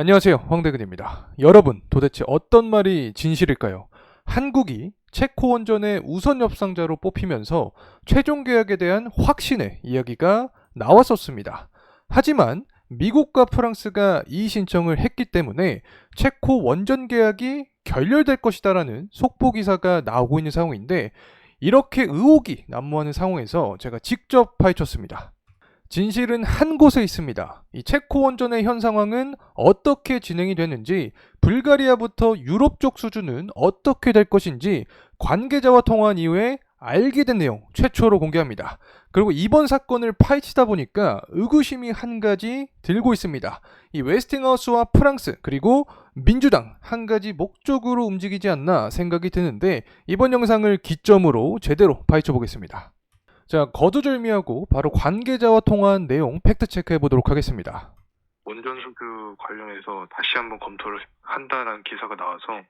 안녕하세요, 황대근입니다. 여러분, 도대체 어떤 말이 진실일까요? 한국이 체코 원전의 우선 협상자로 뽑히면서 최종 계약에 대한 확신의 이야기가 나왔었습니다. 하지만 미국과 프랑스가 이의 신청을 했기 때문에 체코 원전 계약이 결렬될 것이다라는 속보 기사가 나오고 있는 상황인데, 이렇게 의혹이 난무하는 상황에서 제가 직접 파헤쳤습니다. 진실은 한 곳에 있습니다. 이 체코 원전의 현 상황은 어떻게 진행이 되는지, 불가리아부터 유럽 쪽 수준은 어떻게 될 것인지 관계자와 통화한 이후에 알게 된 내용 최초로 공개합니다. 그리고 이번 사건을 파헤치다 보니까 의구심이 한 가지 들고 있습니다. 이 웨스팅하우스와 프랑스 그리고 민주당 한 가지 목적으로 움직이지 않나 생각이 드는데, 이번 영상을 기점으로 제대로 파헤쳐 보겠습니다. 자, 거두절미하고 바로 관계자와 통화한 내용 팩트 체크해 보도록 하겠습니다. 원전 수주 관련해서 다시 한번 검토를 한다는 기사가 나와서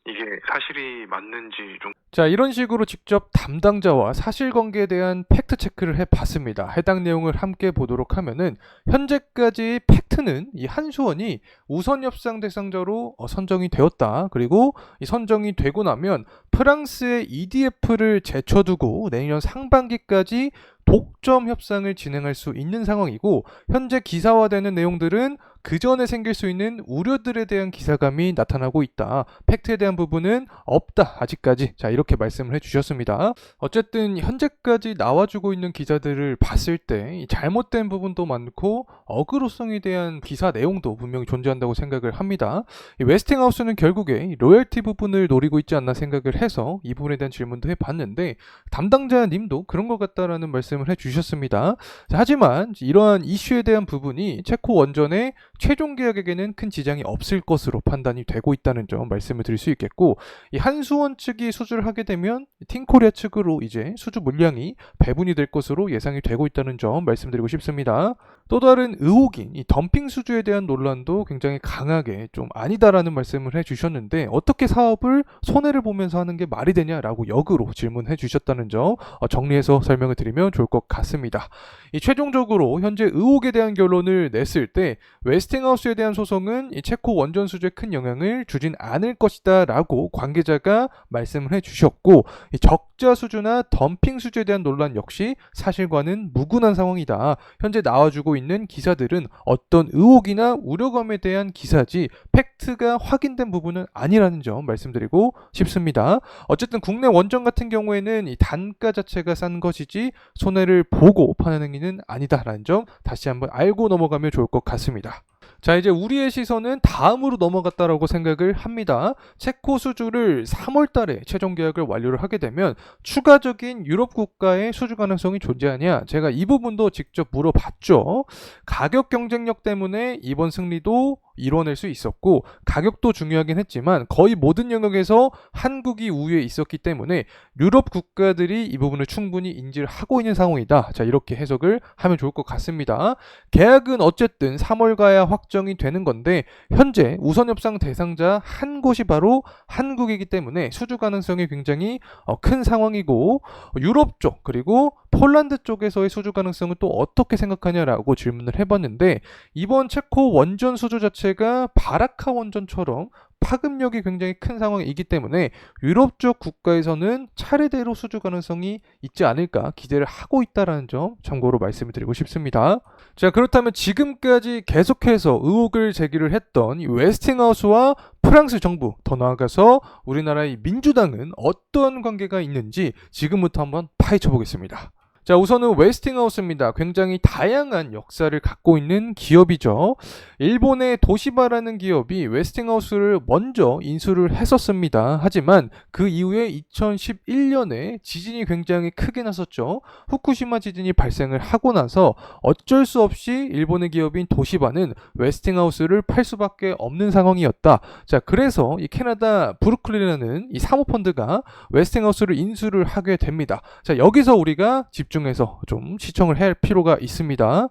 이게 사실이 맞는지 좀. 자, 이런 식으로 직접 담당자와 사실관계에 대한 팩트 체크를 해봤습니다. 해당 내용을 함께 보도록 하면은, 현재까지 팩트는 이 한수원이 우선 협상 대상자로 선정이 되었다. 그리고 이 선정이 되고 나면 프랑스의 EDF를 제쳐두고 내년 상반기까지 독점 협상을 진행할 수 있는 상황이고, 현재 기사화되는 내용들은 그 전에 생길 수 있는 우려들에 대한 기사감이 나타나고 있다. 팩트에 대한 부분은 없다. 아직까지. 자, 이렇게 말씀을 해주셨습니다. 어쨌든 현재까지 나와주고 있는 기자들을 봤을 때 잘못된 부분도 많고 어그로성에 대한 기사 내용도 분명히 존재한다고 생각을 합니다. 이 웨스팅하우스는 결국에 로열티 부분을 노리고 있지 않나 생각을 해서 이 부분에 대한 질문도 해봤는데, 담당자님도 그런 것 같다라는 말씀을 해주셨습니다. 자, 하지만 이러한 이슈에 대한 부분이 체코 원전의 최종 계약에게는 큰 지장이 없을 것으로 판단이 되고 있다는 점 말씀을 드릴 수 있겠고, 이 한수원 측이 수주를 하게 되면 틴코리아 측으로 이제 수주 물량이 배분이 될 것으로 예상이 되고 있다는 점 말씀드리고 싶습니다. 또 다른 의혹인 이 덤핑 수주에 대한 논란도 굉장히 강하게 좀 아니다라는 말씀을 해주셨는데, 어떻게 사업을 손해를 보면서 하는 게 말이 되냐라고 역으로 질문해 주셨다는 점 정리해서 설명을 드리면 좋을 것 같습니다. 이 최종적으로 현재 의혹에 대한 결론을 냈을 때 웨스팅하우스에 대한 소송은 이 체코 원전 수주에 큰 영향을 주진 않을 것이다 라고 관계자가 말씀을 해주셨고, 이 적자 수주나 덤핑 수주에 대한 논란 역시 사실과는 무관한 상황이다. 현재 나와주고 있는 기사들은 어떤 의혹이나 우려감에 대한 기사지 팩트가 확인된 부분은 아니라는 점 말씀드리고 싶습니다. 어쨌든 국내 원전 같은 경우에는 이 단가 자체가 싼 것이지 손해를 보고 파는 행위는 아니다라는 점 다시 한번 알고 넘어가면 좋을 것 같습니다. 자, 이제 우리의 시선은 다음으로 넘어갔다라고 생각을 합니다. 체코 수주를 3월 달에 최종 계약을 완료를 하게 되면 추가적인 유럽 국가의 수주 가능성이 존재하냐? 제가 이 부분도 직접 물어봤죠. 가격 경쟁력 때문에 이번 승리도 이뤄낼 수 있었고, 가격도 중요하긴 했지만 거의 모든 영역에서 한국이 우위에 있었기 때문에 유럽 국가들이 이 부분을 충분히 인지를 하고 있는 상황이다. 자, 이렇게 해석을 하면 좋을 것 같습니다. 계약은 어쨌든 3월 가야 확정이 되는 건데, 현재 우선 협상 대상자 한 곳이 바로 한국이기 때문에 수주 가능성이 굉장히 큰 상황이고, 유럽 쪽 그리고 폴란드 쪽에서의 수주 가능성은 또 어떻게 생각하냐라고 질문을 해봤는데, 이번 체코 원전 수주 자체가 바라카 원전처럼 파급력이 굉장히 큰 상황이기 때문에 유럽 쪽 국가에서는 차례대로 수주 가능성이 있지 않을까 기대를 하고 있다는 점 참고로 말씀을 드리고 싶습니다. 자, 그렇다면 지금까지 계속해서 의혹을 제기를 했던 이 웨스팅하우스와 프랑스 정부, 더 나아가서 우리나라의 민주당은 어떤 관계가 있는지 지금부터 한번 파헤쳐 보겠습니다. 자, 우선은 웨스팅하우스입니다. 굉장히 다양한 역사를 갖고 있는 기업이죠. 일본의 도시바라는 기업이 웨스팅하우스를 먼저 인수를 했었습니다. 하지만 그 이후에 2011년에 지진이 굉장히 크게 났었죠. 후쿠시마 지진이 발생을 하고 나서 어쩔 수 없이 일본의 기업인 도시바는 웨스팅하우스를 팔 수밖에 없는 상황이었다. 자, 그래서 이 캐나다 브루클린이라는 이 사모펀드가 웨스팅하우스를 인수를 하게 됩니다. 자, 여기서 우리가 집중해서 좀 시청을 해야 할 필요가 있습니다.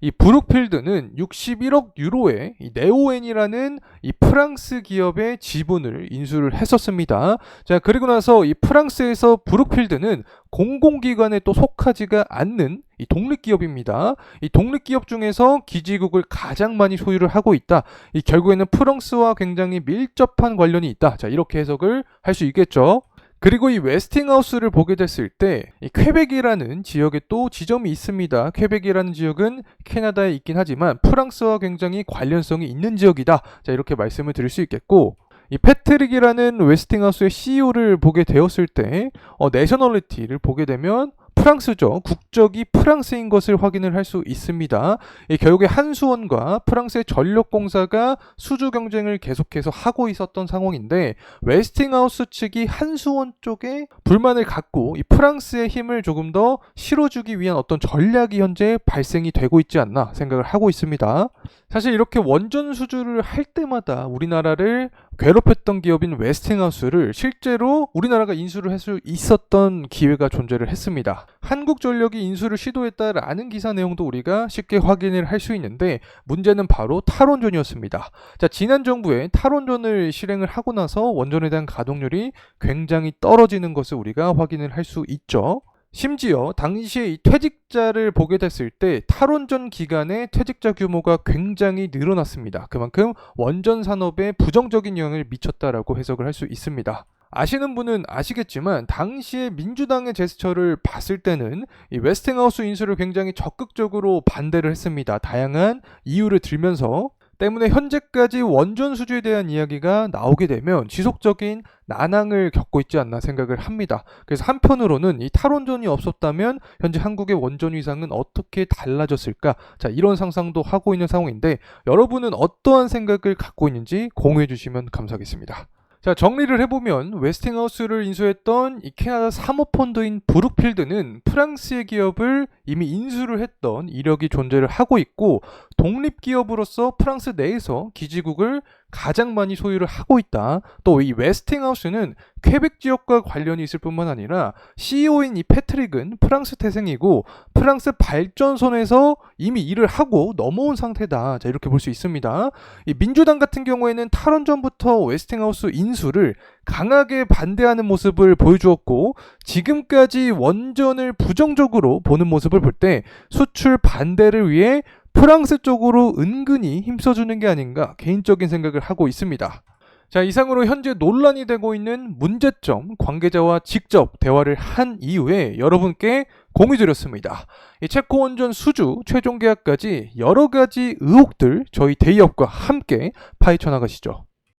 이 브룩필드는 61억 유로의 이 네오엔이라는 이 프랑스 기업의 지분을 인수를 했었습니다. 자, 그리고 나서 이 프랑스에서 브룩필드는 공공기관에 또 속하지가 않는 이 독립기업입니다. 이 독립기업 중에서 기지국을 가장 많이 소유를 하고 있다. 이 결국에는 프랑스와 굉장히 밀접한 관련이 있다. 자, 이렇게 해석을 할 수 있겠죠. 그리고 이 웨스팅하우스를 보게 됐을 때 이 퀘벡이라는 지역에 또 지점이 있습니다. 퀘벡이라는 지역은 캐나다에 있긴 하지만 프랑스와 굉장히 관련성이 있는 지역이다. 자, 이렇게 말씀을 드릴 수 있겠고, 이 패트릭이라는 웨스팅하우스의 CEO를 보게 되었을 때 내셔널리티를 보게 되면 프랑스죠. 국적이 프랑스인 것을 확인을 할 수 있습니다. 결국에 한수원과 프랑스의 전력공사가 수주 경쟁을 계속해서 하고 있었던 상황인데, 웨스팅하우스 측이 한수원 쪽에 불만을 갖고 이 프랑스의 힘을 조금 더 실어주기 위한 어떤 전략이 현재 발생이 되고 있지 않나 생각을 하고 있습니다. 사실 이렇게 원전 수주를 할 때마다 우리나라를 괴롭혔던 기업인 웨스팅하우스를 실제로 우리나라가 인수를 할 수 있었던 기회가 존재를 했습니다. 한국전력이 인수를 시도했다라는 기사 내용도 우리가 쉽게 확인을 할 수 있는데, 문제는 바로 탈원전이었습니다. 자, 지난 정부에 탈원전을 실행을 하고 나서 원전에 대한 가동률이 굉장히 떨어지는 것을 우리가 확인을 할 수 있죠. 심지어 당시에 이 퇴직자를 보게 됐을 때 탈원전 기간에 퇴직자 규모가 굉장히 늘어났습니다. 그만큼 원전 산업에 부정적인 영향을 미쳤다라고 해석을 할 수 있습니다. 아시는 분은 아시겠지만 당시에 민주당의 제스처를 봤을 때는 이 웨스팅하우스 인수를 굉장히 적극적으로 반대를 했습니다. 다양한 이유를 들면서. 때문에 현재까지 원전 수주에 대한 이야기가 나오게 되면 지속적인 난항을 겪고 있지 않나 생각을 합니다. 그래서 한편으로는 이 탈원전이 없었다면 현재 한국의 원전 위상은 어떻게 달라졌을까? 자, 이런 상상도 하고 있는 상황인데, 여러분은 어떠한 생각을 갖고 있는지 공유해 주시면 감사하겠습니다. 자, 정리를 해보면 웨스팅하우스를 인수했던 이 캐나다 사모펀드인 브룩필드는 프랑스의 기업을 이미 인수를 했던 이력이 존재를 하고 있고, 독립기업으로서 프랑스 내에서 기지국을 가장 많이 소유를 하고 있다. 또 이 웨스팅하우스는 퀘벡 지역과 관련이 있을 뿐만 아니라 CEO인 이 패트릭은 프랑스 태생이고 프랑스 발전선에서 이미 일을 하고 넘어온 상태다. 자, 이렇게 볼 수 있습니다. 이 민주당 같은 경우에는 탈원전부터 웨스팅하우스 인수를 강하게 반대하는 모습을 보여주었고, 지금까지 원전을 부정적으로 보는 모습을 볼 때 수출 반대를 위해 프랑스 쪽으로 은근히 힘써주는 게 아닌가 개인적인 생각을 하고 있습니다. 자, 이상으로 현재 논란이 되고 있는 문제점, 관계자와 직접 대화를 한 이후에 여러분께 공유드렸습니다. 이 체코 원전 수주 최종 계약까지 여러 가지 의혹들 저희 대의업과 함께 파헤쳐 나가시죠.